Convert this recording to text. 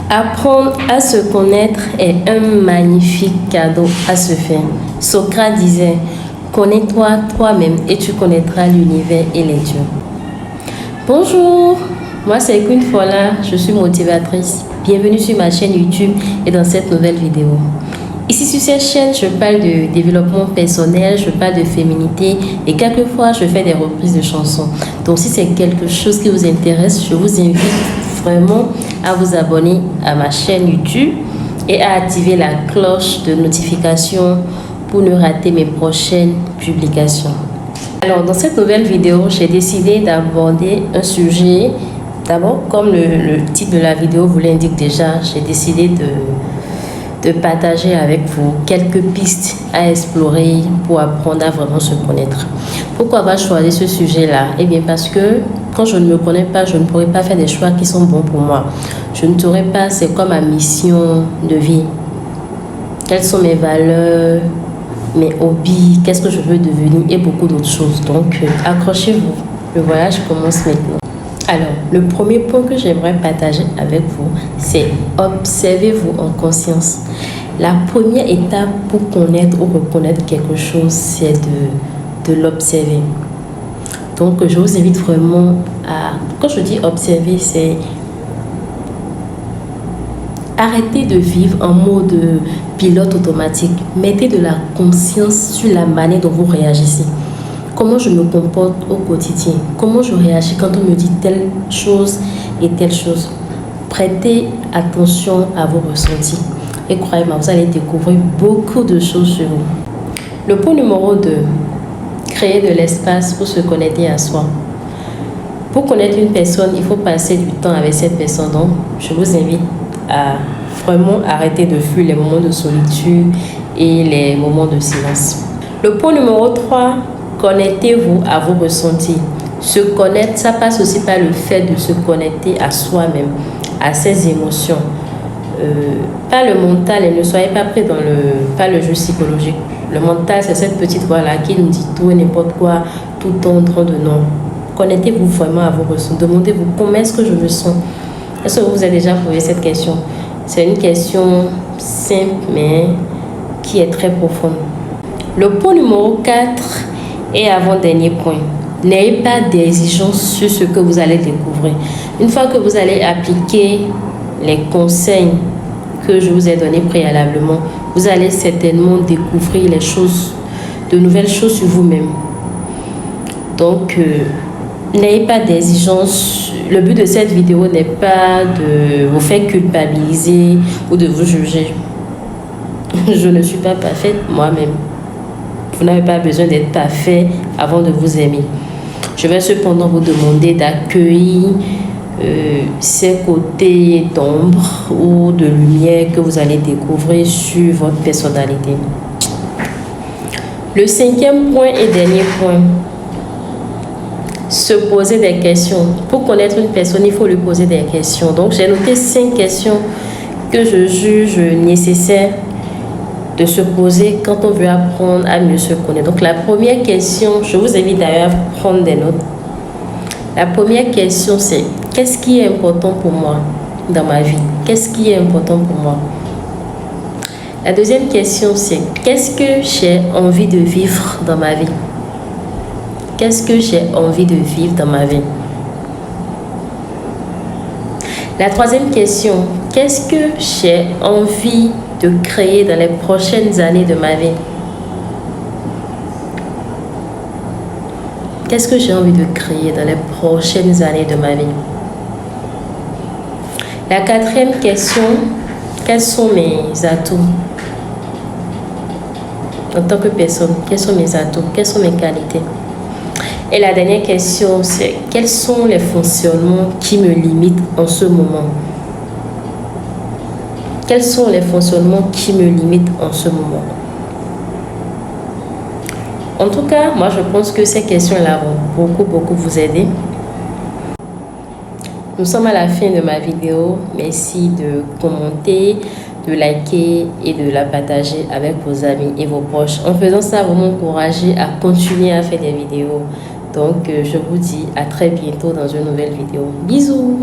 Apprendre à se connaître est un magnifique cadeau à se faire. Socrate disait, connais-toi toi-même et tu connaîtras l'univers et les dieux. Bonjour, moi c'est Queen Fola, je suis motivatrice. Bienvenue sur ma chaîne YouTube et dans cette nouvelle vidéo. Ici sur cette chaîne, je parle de développement personnel, je parle de féminité et quelquefois je fais des reprises de chansons. Donc si c'est quelque chose qui vous intéresse, je vous invite vraiment à vous abonner à ma chaîne YouTube et à activer la cloche de notification pour ne rater mes prochaines publications. Alors dans cette nouvelle vidéo, j'ai décidé d'aborder un sujet. D'abord, comme le titre de la vidéo vous l'indique déjà, j'ai décidé de partager avec vous quelques pistes à explorer pour apprendre à vraiment se connaître. Pourquoi avoir choisi ce sujet-là? Eh bien parce que quand je ne me connais pas, je ne pourrai pas faire des choix qui sont bons pour moi. Je ne saurais pas c'est quoi ma mission de vie. Quelles sont mes valeurs, mes hobbies, qu'est-ce que je veux devenir et beaucoup d'autres choses. Donc accrochez-vous, le voyage commence maintenant. Alors, le premier point que j'aimerais partager avec vous, c'est observez-vous en conscience. La première étape pour connaître ou reconnaître quelque chose, c'est de l'observer. Donc, je vous invite vraiment à... Quand je dis observer, c'est arrêtez de vivre en mode pilote automatique. Mettez de la conscience sur la manière dont vous réagissez. Comment je me comporte au quotidien, comment je réagis quand on me dit telle chose et telle chose. Prêtez attention à vos ressentis et croyez-moi, vous allez découvrir beaucoup de choses sur vous. Le point numéro 2, créer de l'espace pour se connecter à soi. Pour connaître une personne, il faut passer du temps avec cette personne. Donc, je vous invite à vraiment arrêter de fuir les moments de solitude et les moments de silence. Le point numéro 3, connectez-vous à vos ressentis. Se connaître, ça passe aussi par le fait de se connecter à soi-même, à ses émotions. Pas le mental, et ne soyez pas pris dans le jeu psychologique. Le mental, c'est cette petite voix-là qui nous dit tout et n'importe quoi, tout le temps en train de non. Connectez-vous vraiment à vos ressentis. Demandez-vous comment est-ce que je me sens. Est-ce que vous avez déjà posé cette question? C'est une question simple, mais qui est très profonde. Le point numéro 4, et avant-dernier point, n'ayez pas d'exigence sur ce que vous allez découvrir. Une fois que vous allez appliquer les conseils que je vous ai donnés préalablement, vous allez certainement découvrir de nouvelles choses sur vous-même. Donc, n'ayez pas d'exigence. Le but de cette vidéo n'est pas de vous faire culpabiliser ou de vous juger. Je ne suis pas parfaite moi-même. Vous n'avez pas besoin d'être parfait avant de vous aimer. Je vais cependant vous demander d'accueillir ces côtés d'ombre ou de lumière que vous allez découvrir sur votre personnalité. Le 5e point et dernier point, se poser des questions. Pour connaître une personne, il faut lui poser des questions. Donc, j'ai noté 5 questions que je juge nécessaires de se poser quand on veut apprendre à mieux se connaître. Donc la première question, je vous invite d'ailleurs à prendre des notes. La première question c'est, qu'est-ce qui est important pour moi dans ma vie? Qu'est-ce qui est important pour moi? La deuxième question c'est, qu'est-ce que j'ai envie de vivre dans ma vie? Qu'est-ce que j'ai envie de vivre dans ma vie? La troisième question, qu'est-ce que j'ai envie de créer dans les prochaines années de ma vie? Qu'est-ce que j'ai envie de créer dans les prochaines années de ma vie? La 4e question, quels sont mes atouts en tant que personne? Quels sont mes atouts? Quelles sont mes qualités? Et la dernière question, c'est quels sont les fonctionnements qui me limitent en ce moment? Quels sont les fonctionnements qui me limitent en ce moment? En tout cas, moi je pense que ces questions-là vont beaucoup vous aider. Nous sommes à la fin de ma vidéo. Merci de commenter, de liker et de la partager avec vos amis et vos proches. En faisant ça, vous m'encouragez à continuer à faire des vidéos. Donc, je vous dis à très bientôt dans une nouvelle vidéo. Bisous!